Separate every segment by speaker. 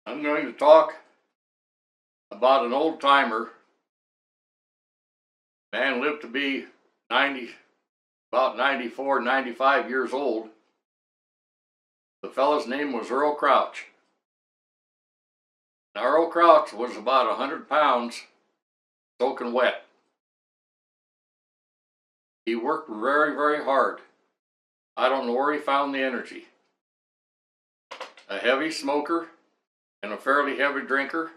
Speaker 1: I'm going to talk about an old timer. Man lived to be 90, about 94, 95 years old. The fellow's name was Earl Crouch. Now, Earl Crouch was about 100 pounds soaking wet. He worked very, very hard. I don't know where he found the energy. A heavy smoker and a fairly heavy drinker.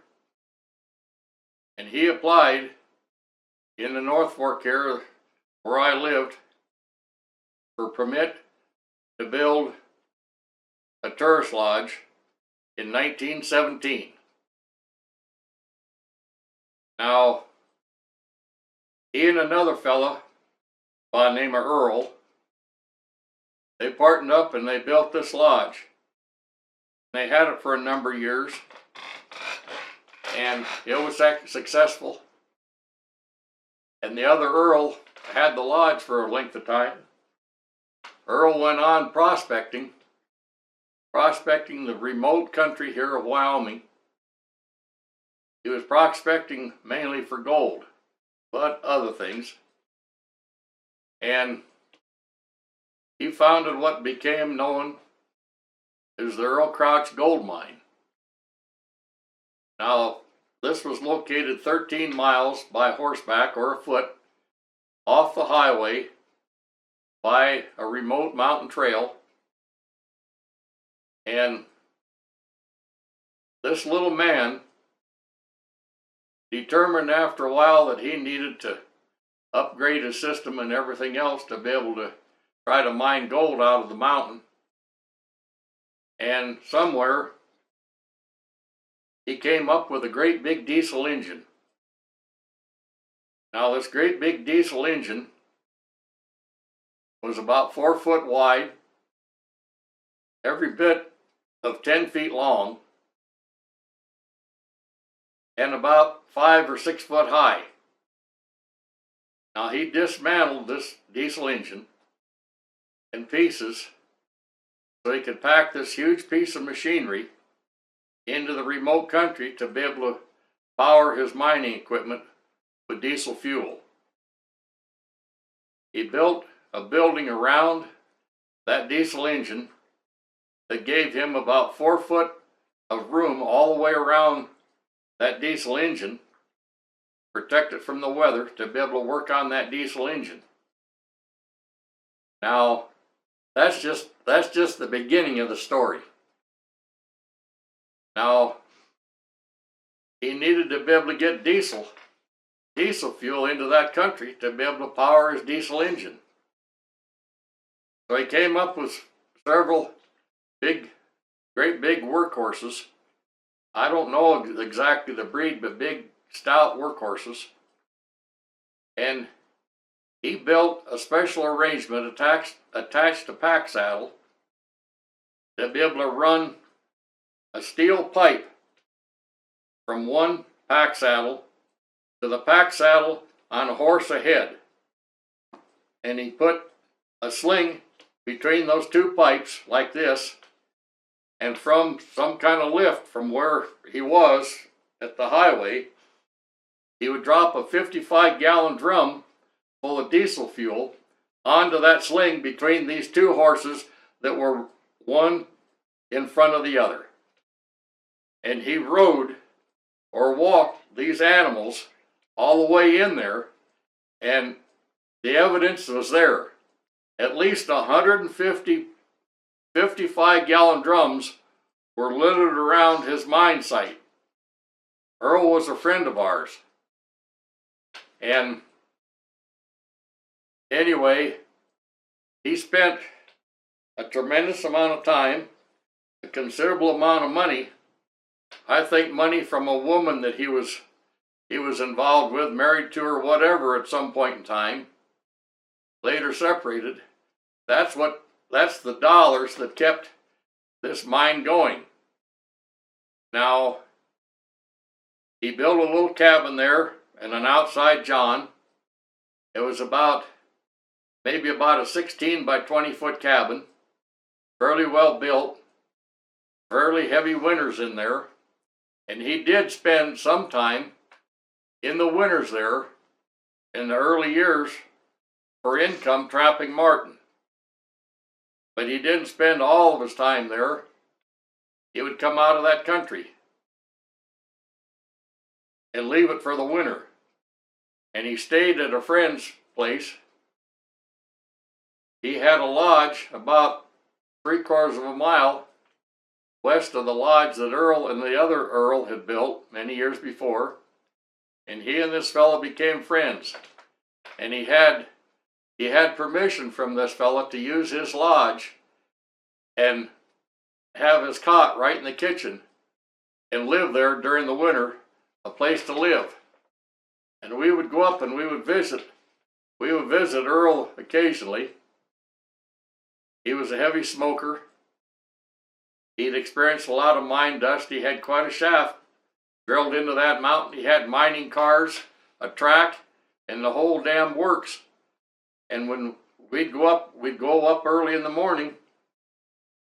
Speaker 1: And he applied in the North Fork here where I lived for permit to build a tourist lodge in 1917. Now, he and another fella by the name of Earl, they partnered up and they built this lodge. They had it for a number of years, and it was successful. And the other Earl had the lodge for a length of time. Earl went on prospecting the remote country here of Wyoming. He was prospecting mainly for gold, but other things. And he founded what became known as the Earl Crouch Gold Mine. Now, this was located 13 miles by horseback or afoot off the highway by a remote mountain trail. And this little man determined after a while that he needed to upgrade his system and everything else to be able to try to mine gold out of the mountain. And somewhere he came up with a great big diesel engine. Now, this great big diesel engine was about 4 foot wide, every bit of 10 feet long, and about 5 or 6 foot high. Now, he dismantled this diesel engine in pieces so he could pack this huge piece of machinery into the remote country to be able to power his mining equipment with diesel fuel. He built a building around that diesel engine that gave him about 4 foot of room all the way around that diesel engine, protected from the weather, to be able to work on that diesel engine. Now, that's just the beginning of the story. Now, he needed to be able to get diesel fuel into that country to be able to power his diesel engine. So he came up with several great big workhorses. I don't know exactly the breed, but big, stout workhorses. And he built a special arrangement attached to pack saddle to be able to run a steel pipe from one pack saddle to the pack saddle on a horse ahead. And he put a sling between those two pipes like this, and from some kind of lift from where he was at the highway, he would drop a 55-gallon drum full of diesel fuel onto that sling between these two horses that were one in front of the other. And he rode or walked these animals all the way in there, and the evidence was there. At least 150 55-gallon drums were littered around his mine site. Earl was a friend of ours. And anyway, he spent a tremendous amount of time, a considerable amount of money. I think money from a woman that he was involved with, married to or whatever at some point in time, later separated. That's the dollars that kept this mine going. Now, he built a little cabin there and an outside john. It was maybe about a 16 by 20 foot cabin, fairly well built, fairly heavy winters in there. And he did spend some time in the winters there in the early years for income trapping marten. But he didn't spend all of his time there. He would come out of that country and leave it for the winter. And he stayed at a friend's place. He had a lodge about 3/4 of a mile west of the lodge that Earl and the other Earl had built many years before. And he and this fellow became friends. And he had permission from this fellow to use his lodge and have his cot right in the kitchen and live there during the winter, a place to live. And we would go up and we would visit Earl occasionally. He was a heavy smoker. He'd experienced a lot of mine dust. He had quite a shaft drilled into that mountain. He had mining cars, a track, and the whole damn works. And when we'd go up early in the morning,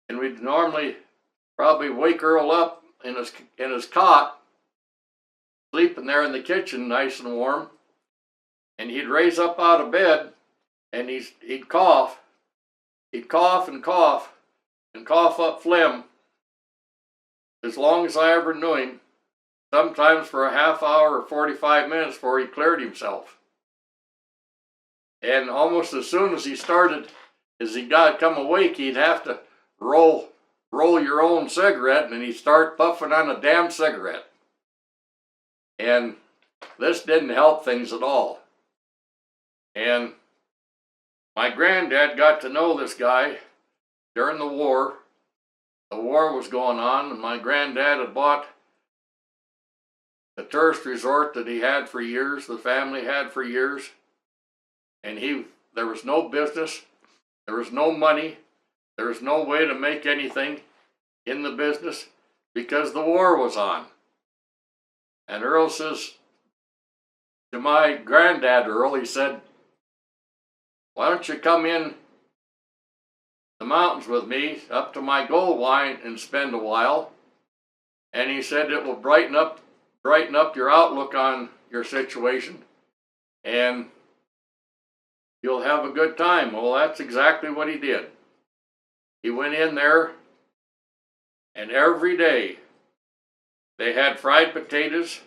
Speaker 1: and we'd normally probably wake Earl up in his cot, sleeping there in the kitchen nice and warm, and he'd raise up out of bed and he'd cough. He'd cough and cough up phlegm as long as I ever knew him, sometimes for a half hour or 45 minutes before he cleared himself. And almost as soon as he got come awake, he'd have to roll your own cigarette, and he'd start puffing on a damn cigarette. And this didn't help things at all. And my granddad got to know this guy during the war. The war was going on, and my granddad had bought the tourist resort that he had for years, the family had for years. And there was no business, there was no money, there was no way to make anything in the business because the war was on. And Earl says to my granddad, Earl, he said, "Why don't you come in the mountains with me up to my gold mine and spend a while?" And he said it will brighten up your outlook on your situation, and you'll have a good time. Well, that's exactly what he did. He went in there, and every day they had fried potatoes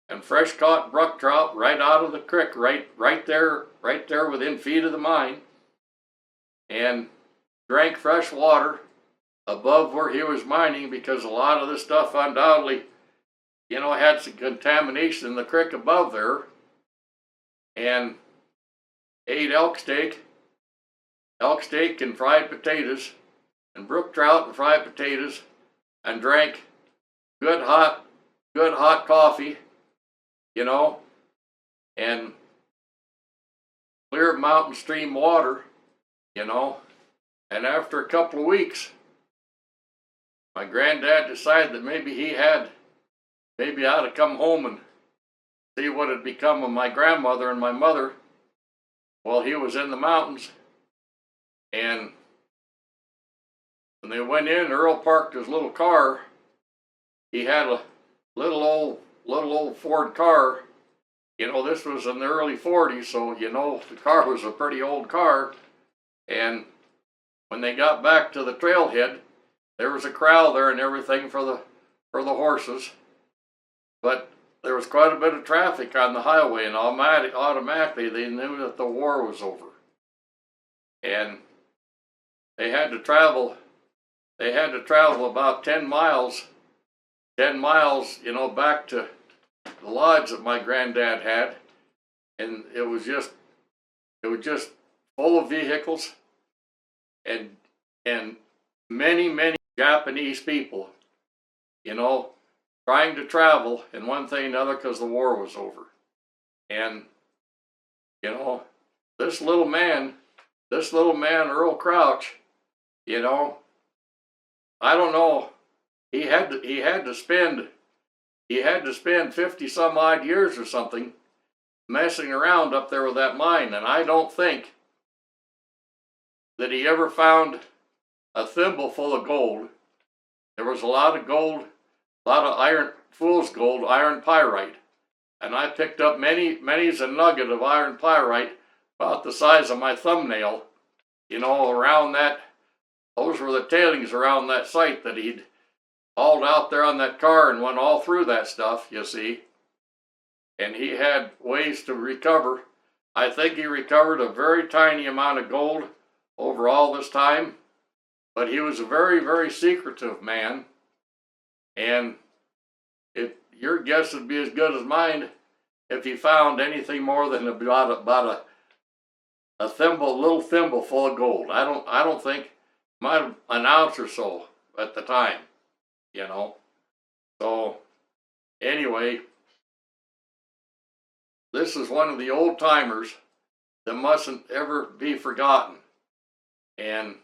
Speaker 1: and fresh caught brook trout right out of the creek, right there within feet of the mine, and drank fresh water above where he was mining, because a lot of this stuff undoubtedly, had some contamination in the creek above there. And ate elk steak and fried potatoes, and brook trout and fried potatoes, and drank good hot coffee, and clear mountain stream water, And after a couple of weeks, my granddad decided that maybe I ought to come home and see what had become of my grandmother and my mother while he was in the mountains. And when they went in, Earl parked his little car. He had a little old Ford car. This was in the early 40s, so the car was a pretty old car. And when they got back to the trailhead, there was a corral there and everything for the horses. But there was quite a bit of traffic on the highway, and automatically they knew that the war was over. And they had to travel about 10 miles, back to the lodge that my granddad had. And it was just full of vehicles and many Japanese people, trying to travel in one thing or another because the war was over. And, this little man, Earl Crouch, I don't know, he had to spend 50 some odd years or something messing around up there with that mine, and I don't think that he ever found a thimble full of gold. There was a lot of gold, a lot of iron, fool's gold, iron pyrite. And I picked up many's a nugget of iron pyrite about the size of my thumbnail, around that. Those were the tailings around that site that he'd hauled out there on that car and went all through that stuff, you see. And he had ways to recover. I think he recovered a very tiny amount of gold over all this time, but he was a very, very secretive man. And your guess would be as good as mine if he found anything more than about a little thimble full of gold. I don't think, might have an ounce or so at the time, So anyway, this is one of the old timers that mustn't ever be forgotten. And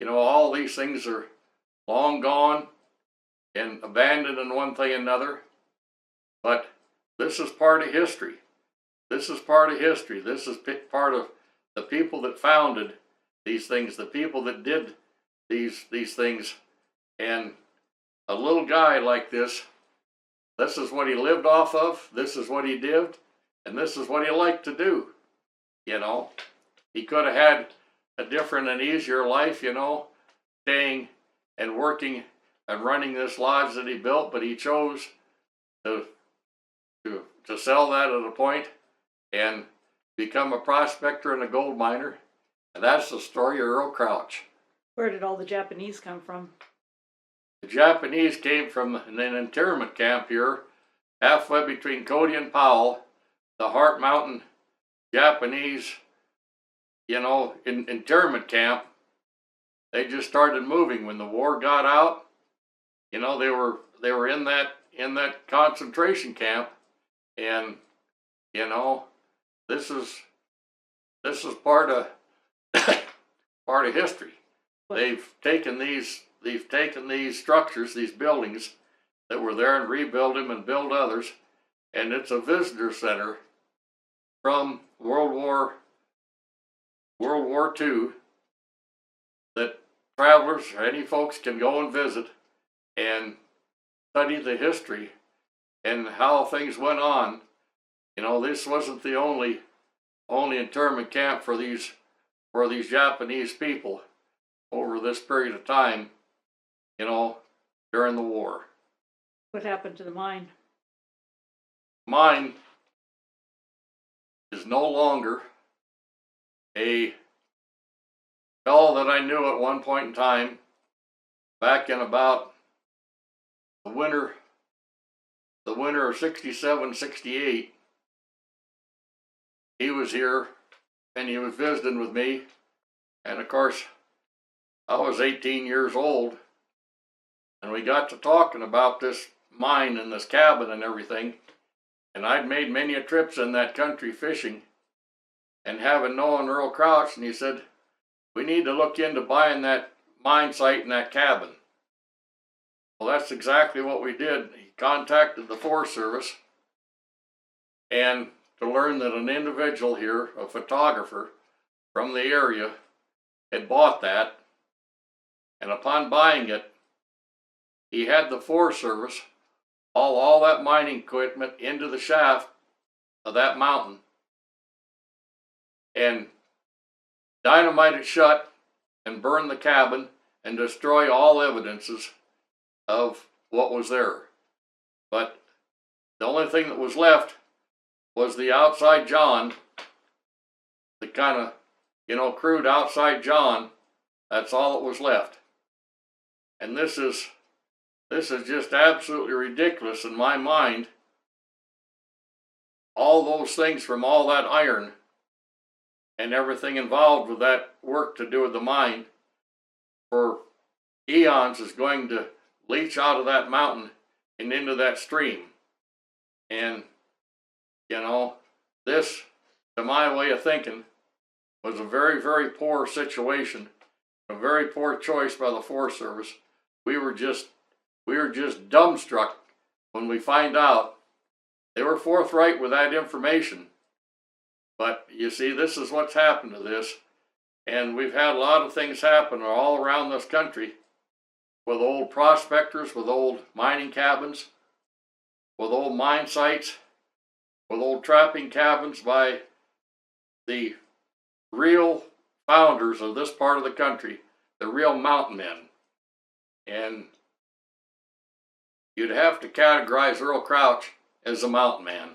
Speaker 1: all these things are long gone and abandoned in one thing or another. But this is part of history. This is part of history. This is part of the people that founded these things, the people that did these things. And a little guy like this is what he lived off of, this is what he did, and this is what he liked to do. He could have had a different and easier life, staying and working and running this lodge that he built, but he chose to sell that at a point and become a prospector and a gold miner. And that's the story of Earl Crouch.
Speaker 2: Where did all the Japanese come from?
Speaker 1: The Japanese came from an internment camp here, halfway between Cody and Powell, the Heart Mountain Japanese, internment camp. They just started moving when the war got out. They were in that concentration camp, and this is part of part of history. They've taken these structures, these buildings that were there, and rebuilt them and built others, and it's a visitor center from World War II that travelers or any folks can go and visit and study the history and how things went on. This wasn't the only internment camp for these Japanese people over this period of time, during the war.
Speaker 2: What happened to the mine?
Speaker 1: Mine is no longer. A fellow that I knew at one point in time, back in about the winter of 67, 68, he was here and he was visiting with me. And of course, I was 18 years old, and we got to talking about this mine and this cabin and everything. And I'd made many a trips in that country fishing, and having known Earl Crouch, and he said, we need to look into buying that mine site and that cabin. Well, that's exactly what we did. He contacted the Forest Service, and to learn that an individual here, a photographer from the area, had bought that. And upon buying it, he had the Forest Service haul all that mining equipment into the shaft of that mountain and dynamite it shut and burn the cabin and destroy all evidences of what was there. But the only thing that was left was the outside john, the kind of, crude outside john. That's all that was left. And this is just absolutely ridiculous in my mind. All those things from all that iron and everything involved with that work to do with the mine for eons is going to leach out of that mountain and into that stream. And, this, to my way of thinking, was a very, very poor situation, a very poor choice by the Forest Service. We were just dumbstruck when we find out. They were forthright with that information. But you see, this is what's happened to this. And we've had a lot of things happen all around this country with old prospectors, with old mining cabins, with old mine sites, with old trapping cabins by the real founders of this part of the country, the real mountain men. And you'd have to categorize Earl Crouch as a mountain man.